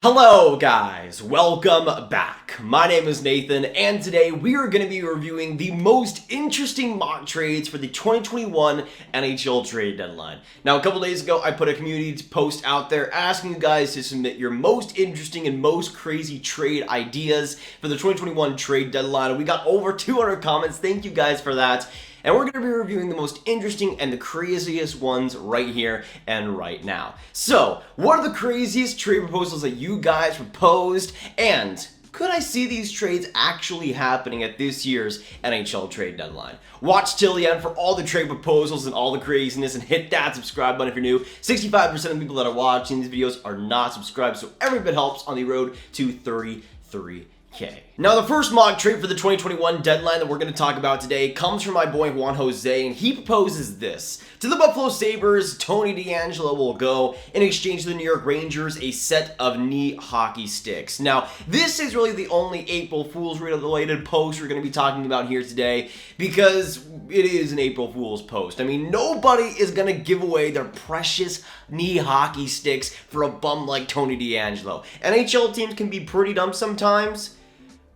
Hello guys, welcome back. My name is Nathan and today we are going to be reviewing the most interesting mock trades for the 2021 NHL trade deadline. Now a couple days ago I put a community post out there asking you guys to submit your most interesting and most crazy trade ideas for the 2021 trade deadline. We got over 200 comments, thank you guys for that. And we're going to be reviewing the most interesting and the craziest ones right here and right now. So, what are the craziest trade proposals that you guys proposed? And could I see these trades actually happening at this year's NHL trade deadline? Watch till the end for all the trade proposals and all the craziness, and hit that subscribe button if you're new. 65% of the people that are watching these videos are not subscribed, so every bit helps on the road to 33K. Now the first mock trade for the 2021 deadline that we're going to talk about today comes from my boy Juan Jose, and he proposes this. To the Buffalo Sabres, Tony DeAngelo will go in exchange to the New York Rangers a set of knee hockey sticks. Now this is really the only April Fool's related post we're going to be talking about here today, because it is an April Fool's post. I mean, nobody is going to give away their precious knee hockey sticks for a bum like Tony DeAngelo. NHL teams can be pretty dumb sometimes,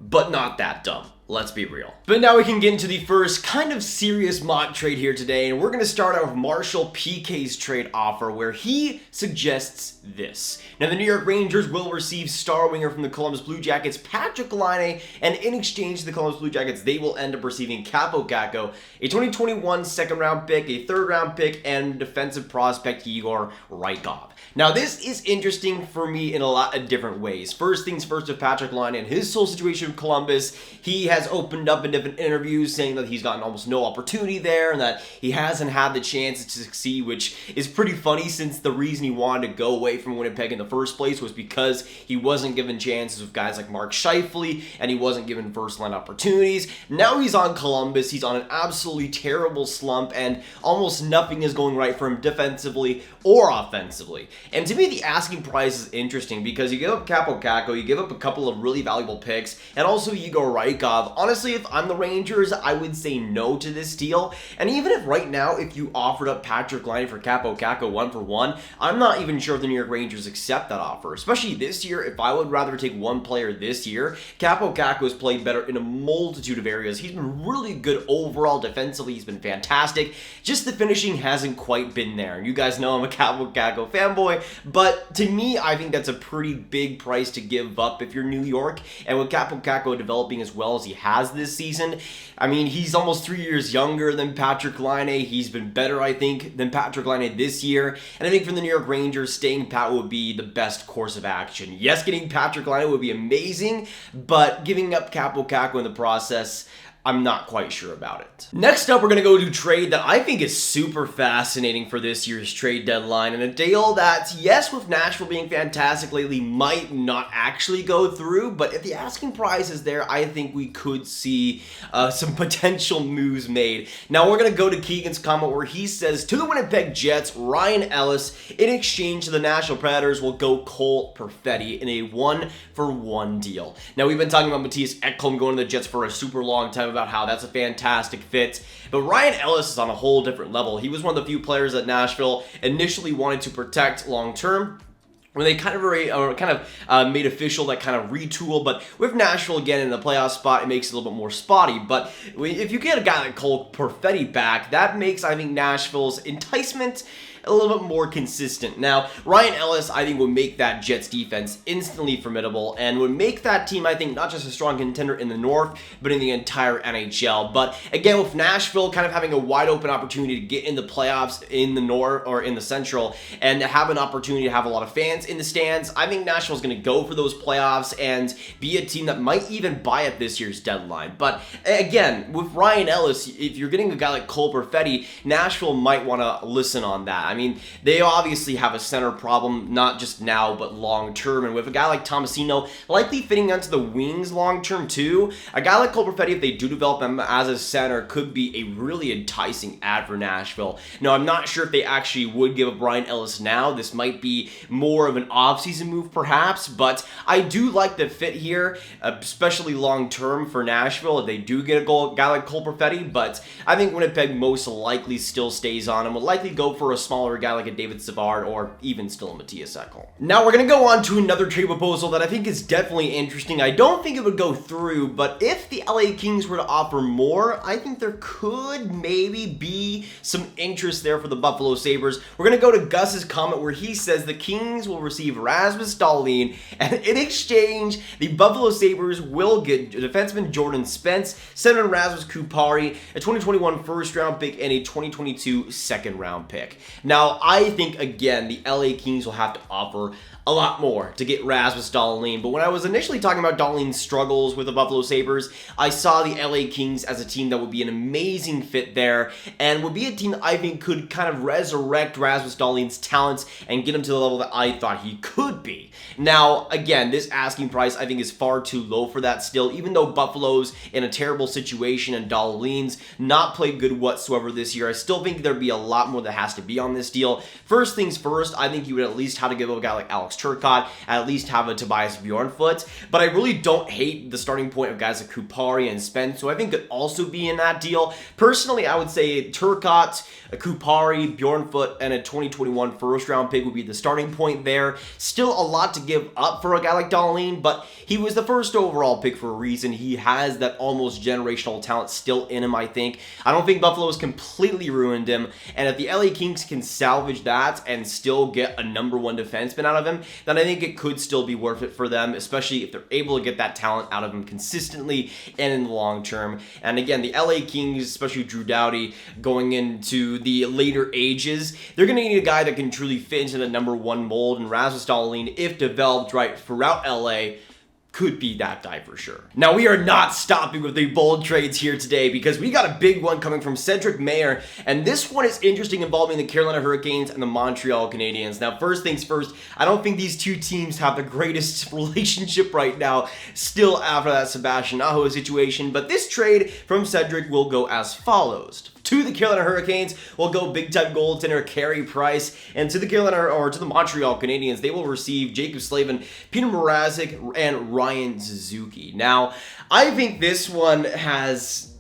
but not that dumb. Let's be real. But now we can get into the first kind of serious mock trade here today, and we're going to start out with Marshall PK's trade offer, where he suggests this. Now the New York Rangers will receive star winger from the Columbus Blue Jackets, Patrik Laine, and in exchange to the Columbus Blue Jackets, they will end up receiving Kaapo Kakko, a 2021 second-round pick, a third-round pick, and defensive prospect Igor Rykov. Now this is interesting for me in a lot of different ways. First things first with Patrik Laine and his whole situation with Columbus. He has opened up in different interviews saying that he's gotten almost no opportunity there and that he hasn't had the chance to succeed, which is pretty funny since the reason he wanted to go away from Winnipeg in the first place was because he wasn't given chances with guys like Mark Scheifele and he wasn't given first-line opportunities. Now he's on Columbus. He's on an absolutely terrible slump and almost nothing is going right for him defensively or offensively. And to me, the asking price is interesting because you give up Kaapo Kakko, you give up a couple of really valuable picks, and also Igor Rykov. Honestly, if I'm the Rangers, I would say no to this deal. And even if right now, if you offered up Patrik Laine for Kaapo Kakko 1-for-1, I'm not even sure if the New York Rangers accept that offer. Especially this year, if I would rather take one player this year, Kaapo Kakko has played better in a multitude of areas. He's been really good overall defensively. He's been fantastic. Just the finishing hasn't quite been there. And you guys know I'm a Kaapo Kakko fanboy. But to me, I think that's a pretty big price to give up if you're New York. And with Kaapo Kakko developing as well as he has this season, I mean, he's almost 3 years younger than Patrik Laine. He's been better, I think, than Patrik Laine this year. And I think for the New York Rangers, staying pat would be the best course of action. Yes, getting Patrik Laine would be amazing, but giving up Kaapo Kakko in the process, I'm not quite sure about it. Next up, we're going to go to a trade that I think is super fascinating for this year's trade deadline, and a deal that, yes, with Nashville being fantastic lately, might not actually go through, but if the asking price is there, I think we could see some potential moves made. Now, we're going to go to Keegan's comment where he says, to the Winnipeg Jets, Ryan Ellis, in exchange to the Nashville Predators, will go Cole Perfetti in a 1-for-1 deal. Now, we've been talking about Mattias Ekholm going to the Jets for a super long time, about how that's a fantastic fit, but Ryan Ellis is on a whole different level. He was one of the few players that Nashville initially wanted to protect long term, when they kind of made official that kind of retool. But with Nashville again in the playoff spot, it makes it a little bit more spotty. But if you get a guy like Cole Perfetti back, that makes, I think, Nashville's enticement a little bit more consistent. Now, Ryan Ellis, I think, would make that Jets defense instantly formidable and would make that team, I think, not just a strong contender in the North, but in the entire NHL. But again, with Nashville kind of having a wide open opportunity to get in the playoffs in the North or in the Central and to have an opportunity to have a lot of fans in the stands, I think Nashville's going to go for those playoffs and be a team that might even buy at this year's deadline. But again, with Ryan Ellis, if you're getting a guy like Cole Perfetti, Nashville might want to listen on that. I mean, they obviously have a center problem, not just now, but long term. And with a guy like Tomasino likely fitting onto the wings long term too, a guy like Cole Perfetti, if they do develop him as a center, could be a really enticing ad for Nashville. Now, I'm not sure if they actually would give up Ryan Ellis now. This might be more of an offseason move, perhaps, but I do like the fit here, especially long term for Nashville if they do get a guy like Cole Perfetti. But I think Winnipeg most likely still stays on and will likely go for a small smaller guy like a David Savard or even still a Mattias Ekholm. Now we're going to go on to another trade proposal that I think is definitely interesting. I don't think it would go through, but if the LA Kings were to offer more, I think there could maybe be some interest there for the Buffalo Sabres. We're going to go to Gus's comment where he says the Kings will receive Rasmus Dahlin, and in exchange, the Buffalo Sabres will get defenseman Jordan Spence, center Rasmus Kupari, a 2021 first-round pick, and a 2022 second-round pick. Now, I think, again, the LA Kings will have to offer a lot more to get Rasmus Dahlin, but when I was initially talking about Dahlin's struggles with the Buffalo Sabres, I saw the LA Kings as a team that would be an amazing fit there, and would be a team that I think could kind of resurrect Rasmus Dahlin's talents and get him to the level that I thought he could be. Now, again, this asking price I think is far too low for that still, even though Buffalo's in a terrible situation and Dahlin's not played good whatsoever this year. I still think there'd be a lot more that has to be on this deal. First things first, I think you would at least have to give up a guy like Alex Turcotte, at least have a Tobias Bjornfot, but I really don't hate the starting point of guys like Kupari and Spence, so I think could also be in that deal. Personally, I would say Turcotte, Kupari, Bjornfot, and a 2021 first-round pick would be the starting point there. Still a lot to give up for a guy like Dahlin, but he was the first overall pick for a reason. He has that almost generational talent still in him, I think. I don't think Buffalo's completely ruined him, and if the LA Kings can salvage that and still get a number one defenseman out of him, then I think it could still be worth it for them, especially if they're able to get that talent out of him consistently and in the long term. And again, the LA Kings, especially Drew Doughty, going into the later ages, they're going to need a guy that can truly fit into the number one mold, and Rasmus Dahlin, if developed right throughout LA, could be that guy for sure. Now, we are not stopping with the bold trades here today because we got a big one coming from Cedric Mayer, and this one is interesting, involving the Carolina Hurricanes and the Montreal Canadiens. Now, first things first, I don't think these two teams have the greatest relationship right now, still after that Sebastian Aho situation, but this trade from Cedric will go as follows. To the Carolina Hurricanes will go big-time goaltender Carey Price, and to the Montreal Canadiens, they will receive Jacob Slavin, Peter Mrazek, and Ryan Suzuki. Now, I think this one has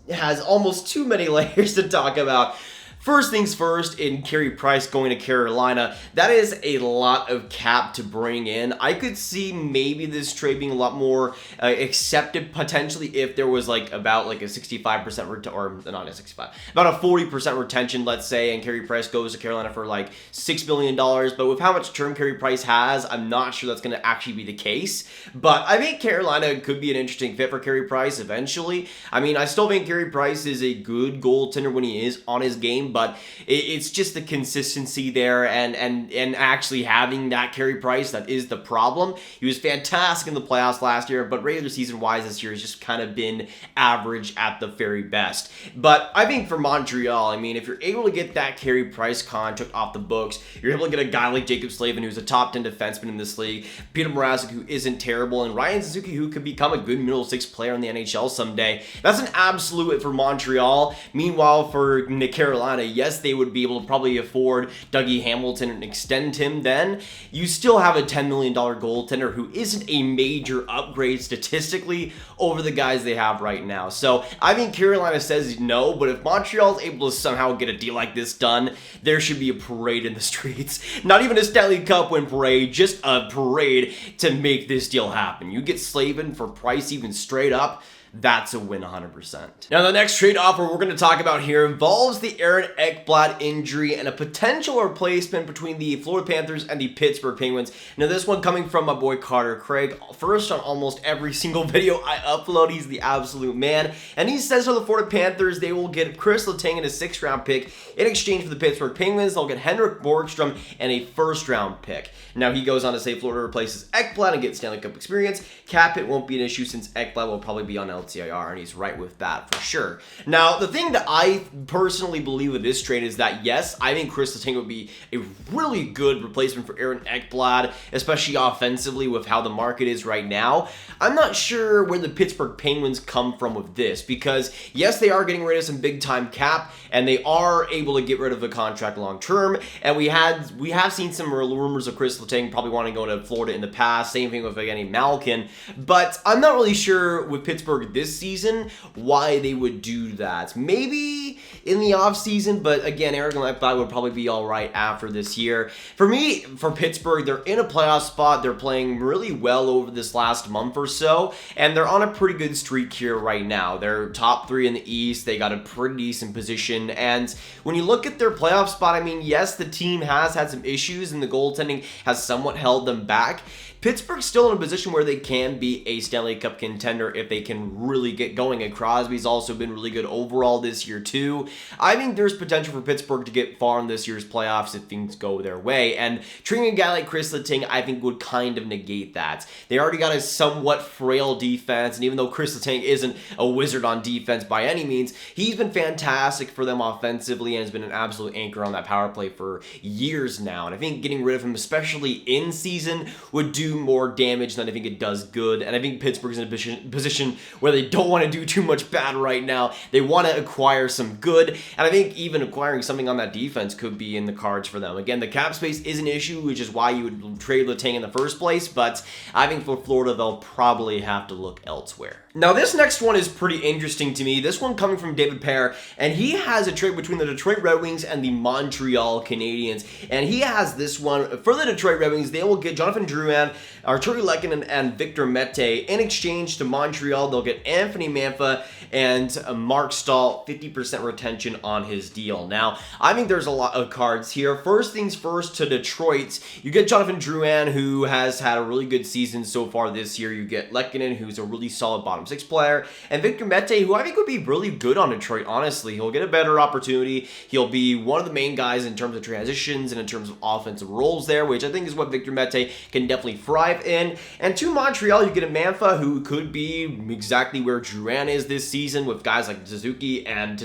almost too many layers to talk about. First things first, in Carey Price going to Carolina, that is a lot of cap to bring in. I could see maybe this trade being a lot more accepted potentially if there was about a 65% or not a 65, about a 40% retention, let's say, and Carey Price goes to Carolina for $6 million. But with how much term Carey Price has, I'm not sure that's going to actually be the case. But I think Carolina could be an interesting fit for Carey Price eventually. I mean, I still think Carey Price is a good goaltender when he is on his game, but it's just the consistency there and actually having that Carey Price that is the problem. He was fantastic in the playoffs last year, but regular season wise this year has just kind of been average at the very best. But I think for Montreal, I mean, if you're able to get that Carey Price contract off the books, you're able to get a guy like Jacob Slavin, who's a top 10 defenseman in this league, Peter Mrazek, who isn't terrible, and Ryan Suzuki, who could become a good middle six player in the NHL someday. That's an absolute for Montreal. Meanwhile, for Carolina, yes, they would be able to probably afford Dougie Hamilton and extend him then. You still have a $10 million goaltender who isn't a major upgrade statistically over the guys they have right now. So I think Carolina says no, but if Montreal is able to somehow get a deal like this done, there should be a parade in the streets. Not even a Stanley Cup win parade, just a parade to make this deal happen. You get Slavin for Price even straight up, that's a win 100%. Now, the next trade offer we're going to talk about here involves the Aaron Ekblad injury and a potential replacement between the Florida Panthers and the Pittsburgh Penguins. Now, this one coming from my boy Carter Craig, first on almost every single video I upload. He's the absolute man. And he says for the Florida Panthers, they will get Chris Letang and a 6th-round pick. In exchange for the Pittsburgh Penguins, they'll get Henrik Borgstrom and a 1st-round pick. Now, he goes on to say Florida replaces Ekblad and gets Stanley Cup experience. Cap hit won't be an issue since Ekblad will probably be on LTIR, and he's right with that for sure. Now, the thing that I personally believe with this trade is that, yes, I think Chris Letang would be a really good replacement for Aaron Ekblad, especially offensively with how the market is right now. I'm not sure where the Pittsburgh Penguins come from with this, because, yes, they are getting rid of some big-time cap, and they are able to get rid of the contract long-term, and we have seen some rumors of Chris Letang probably wanting to go to Florida in the past, same thing with Evgeny Malkin, but I'm not really sure with Pittsburgh this season why they would do that. Maybe in the offseason, but again, Eric and I thought would probably be all right after this year. For me, for Pittsburgh, they're in a playoff spot. They're playing really well over this last month or so, and they're on a pretty good streak here right now. They're top 3 in the East. They got a pretty decent position, and when you look at their playoff spot, I mean, yes, the team has had some issues, and the goaltending has somewhat held them back. Pittsburgh's still in a position where they can be a Stanley Cup contender if they can really get going, and Crosby's also been really good overall this year too. I think there's potential for Pittsburgh to get far in this year's playoffs if things go their way, and treating a guy like Chris Letang, I think, would kind of negate that. They already got a somewhat frail defense, and even though Chris Letang isn't a wizard on defense by any means, he's been fantastic for them offensively and has been an absolute anchor on that power play for years now, and I think getting rid of him, especially in season, would do more damage than I think it does good. And I think Pittsburgh's in a position where they don't want to do too much bad right now. They want to acquire some good, and I think even acquiring something on that defense could be in the cards for them. Again, the cap space is an issue, which is why you would trade Letang in the first place, but I think for Florida, they'll probably have to look elsewhere. Now, this next one is pretty interesting to me. This one coming from David Pear, and he has a trade between the Detroit Red Wings and the Montreal Canadiens, and he has this one. For the Detroit Red Wings, they will get Jonathan Drouin, Artturi Lehkonen, and Victor Mete. In exchange to Montreal, they'll get Anthony Mantha and Mark Staal, 50% retention on his deal. Now, I think there's a lot of cards here. First things first, to Detroit, you get Jonathan Drouin, who has had a really good season so far this year. You get Lehkonen, who's a really solid bottom 6 player, and Victor Mete, who I think would be really good on Detroit, honestly. He'll get a better opportunity. He'll be one of the main guys in terms of transitions and in terms of offensive roles there, which I think is what Victor Mete can definitely thrive in. And to Montreal, you get a Mantha, who could be exactly where Drouin is this season, with guys like Suzuki and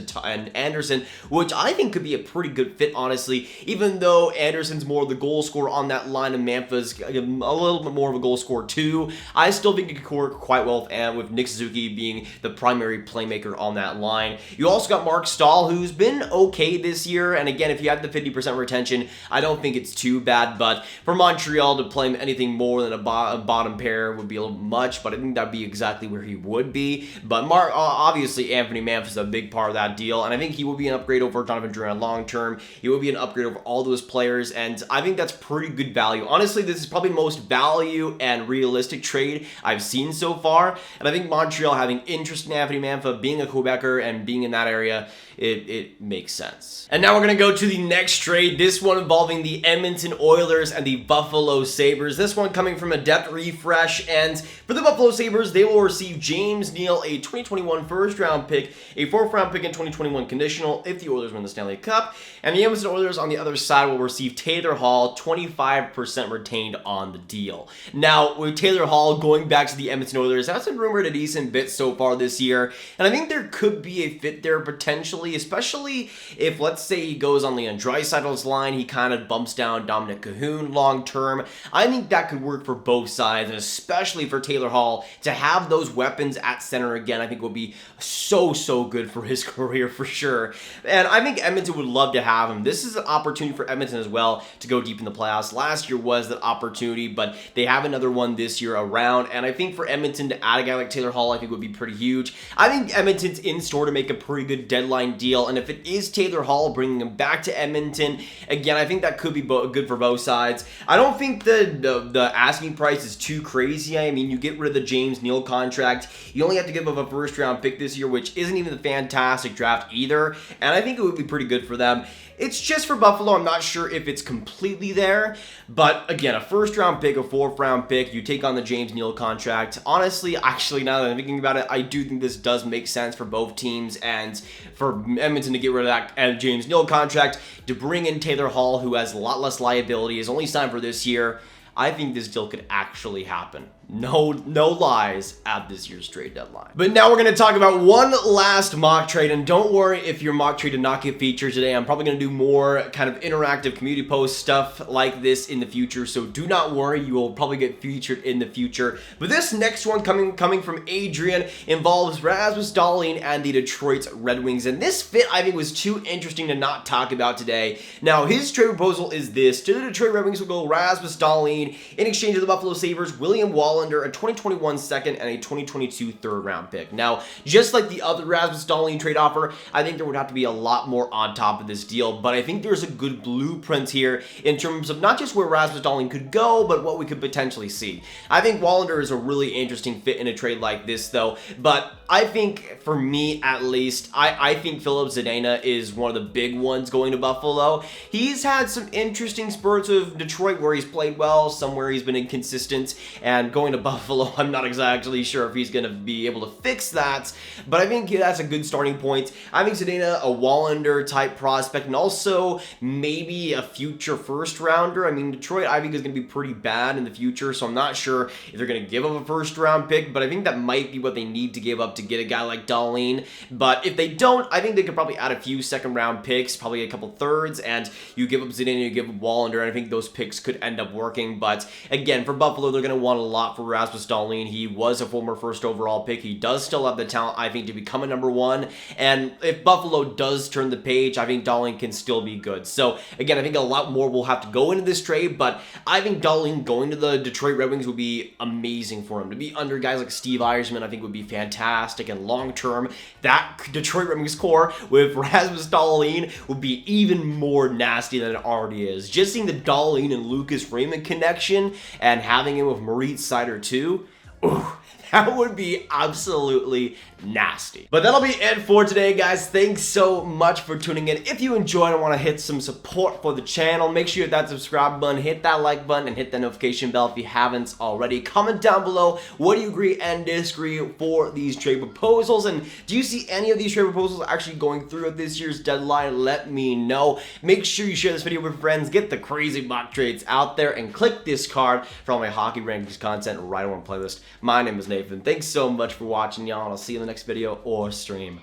Anderson, which I think could be a pretty good fit, honestly, even though Anderson's more of the goal scorer on that line and Mantha's a little bit more of a goal scorer too. I still think it could work quite well with Nick Suzuki being the primary playmaker on that line. You also got Mark Staal, who's been okay this year, and again, if you have the 50% retention, I don't think it's too bad, but for Montreal to play him anything more than a bottom pair would be a little much, but I think that'd be exactly where he would be. But obviously, Anthony Mantha is a big part of that deal, and I think he will be an upgrade over Jonathan Drouin long term. He will be an upgrade over all those players, and I think that's pretty good value. Honestly, this is probably the most value and realistic trade I've seen so far, and I think Montreal having interest in Anthony Mantha, being a Quebecer and being in that area, it makes sense. And now we're going to go to the next trade, this one involving the Edmonton Oilers and the Buffalo Sabres. This one coming from a depth refresh, and for the Buffalo Sabres, they will receive James Neal, a 2021 first-round pick, a 4th-round pick in 2021 conditional if the Oilers win the Stanley Cup, and the Edmonton Oilers on the other side will receive Taylor Hall, 25% retained on the deal. Now, with Taylor Hall going back to the Edmonton Oilers, that's been rumored a decent bit so far this year, and I think there could be a fit there potentially, especially if, let's say, he goes on Leon Draisaitl's line, he kind of bumps down Dominic Cahoon long term. I think that could work for both sides, and especially for Taylor Hall to have those weapons at center again, I think would be so good for his career for sure. And I think Edmonton would love to have him. This is an opportunity for Edmonton as well to go deep in the playoffs. Last year was that opportunity, but they have another one this year around, and I think for Edmonton to add a guy like Taylor Hall, I think would be pretty huge. I think Edmonton's in store to make a pretty good deadline deal, and if it is Taylor Hall bringing him back to Edmonton, again, I think that could be good for both sides. I don't think the asking price is too crazy. I mean, you get rid of the James Neal contract, you only have to give up a first-round pick this year, which isn't even the fantastic draft either, and I think it would be pretty good for them. It's just for Buffalo, I'm not sure if it's completely there, but again, a first-round pick, a 4th-round pick, you take on the James Neal contract. Honestly, actually, now that I'm thinking about it, I do think this does make sense for both teams, and for Edmonton to get rid of that James Neal contract, to bring in Taylor Hall, who has a lot less liability, is only signed for this year. I think this deal could actually happen. No lies at this year's trade deadline. But now we're going to talk about one last mock trade, and don't worry if your mock trade did not get featured today. I'm probably going to do more kind of interactive community post stuff like this in the future, so do not worry, you will probably get featured in the future. But this next one coming from Adrian involves Rasmus Dahlin and the Detroit Red Wings, and this fit I think was too interesting to not talk about today. Now his trade proposal is this: to the Detroit Red Wings will go Rasmus Dahlin Dahlin in exchange of the Buffalo Sabres, William Wallander, a 2021 second, and a 2022 third-round pick. Now, just like the other Rasmus Dahlin trade offer, I think there would have to be a lot more on top of this deal, but I think there's a good blueprint here in terms of not just where Rasmus Dahlin could go, but what we could potentially see. I think Wallander is a really interesting fit in a trade like this, though, but I think, for me at least, I think Filip Zadina is one of the big ones going to Buffalo. He's had some interesting spurts of Detroit where he's played well, somewhere he's been inconsistent, and going to Buffalo, I'm not exactly sure if he's going to be able to fix that, but I think that's a good starting point. I think Zadina, a Wallander type prospect, and also maybe a future first rounder. I mean, Detroit, I think, is going to be pretty bad in the future, so I'm not sure if they're going to give up a first round pick, but I think that might be what they need to give up to get a guy like Dahlin. But if they don't, I think they could probably add a few second round picks, probably a couple thirds, and you give up Zadina, you give up Wallander, and I think those picks could end up working. But again, for Buffalo, they're going to want a lot for Rasmus Dahlin. He was a former first overall pick. He does still have the talent, I think, to become a number one, and if Buffalo does turn the page, I think Dahlin can still be good. So again, I think a lot more will have to go into this trade, but I think Dahlin going to the Detroit Red Wings would be amazing for him. To be under guys like Steve Yzerman, I think would be fantastic, and long-term, that Detroit Red Wings core with Rasmus Dahlin would be even more nasty than it already is. Just seeing the Dahlin and Lucas Raymond connection and having him with Moritz Seider too, ooh, that would be absolutely nasty. But that'll be it for today, guys. Thanks so much for tuning in. If you enjoyed and want to hit some support for the channel, make sure you hit that subscribe button, hit that like button, and hit that notification bell if you haven't already. Comment down below, what do you agree and disagree for these trade proposals, and do you see any of these trade proposals actually going through at this year's deadline? Let me know. Make sure you share this video with friends, get the crazy mock trades out there, and click this card for all my hockey rankings content right on my playlist. My name is Nathan. Thanks so much for watching, y'all, and I'll see you in the next video or stream.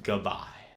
Goodbye.